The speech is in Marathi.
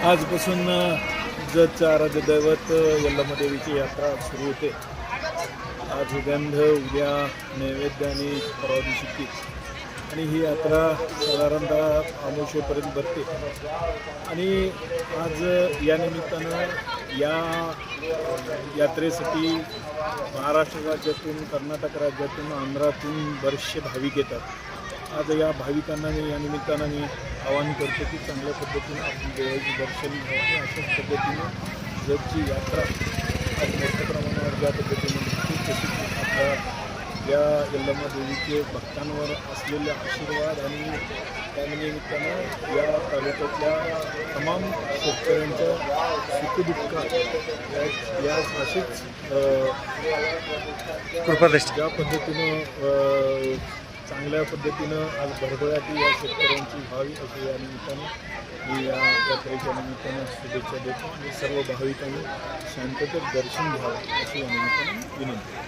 आजपासून जतचं आराध्य दैवत यल्लम्मा देवीची यात्रा सुरू होते। आज गंध, उद्या नैवेद्य आणि परवा दिवशी तीज आणि ही यात्रा साधारणतः अमावस्येपर्यंत भरते। आणि आज या निमित्तानं या यात्रेसाठी महाराष्ट्र राज्यातून, कर्नाटक राज्यातून, आंध्रातून बरेचसे भाविक येतात। आज या भाविकांना मी या निमित्तानं मी आवाहन करतो की चांगल्या पद्धतीने आपली देवाचे दर्शन घ्यावं आणि अशाच पद्धतीने जतची यात्रा आज मोठ्या प्रमाणावर ज्या पद्धतीने दिसते तशीच आपल्या या यल्लम्मा देवीचे भक्तांवर असलेले आशीर्वाद आणि त्या निमित्तानं या तालुक्यातल्या तमाम शेतकऱ्यांच्या सुखदुःखात या अशीच ज्या पद्धतीनं चांगल्या पद्धतीनं आज भरभराटी या शेतकऱ्यांची व्हावी अशी या निमित्तानं मी या यात्रेच्या निमित्तानं शुभेच्छा देतो आणि सर्व भाविकांनी शांततेत दर्शन घ्यावं अशी या निमित्तानं विनंती।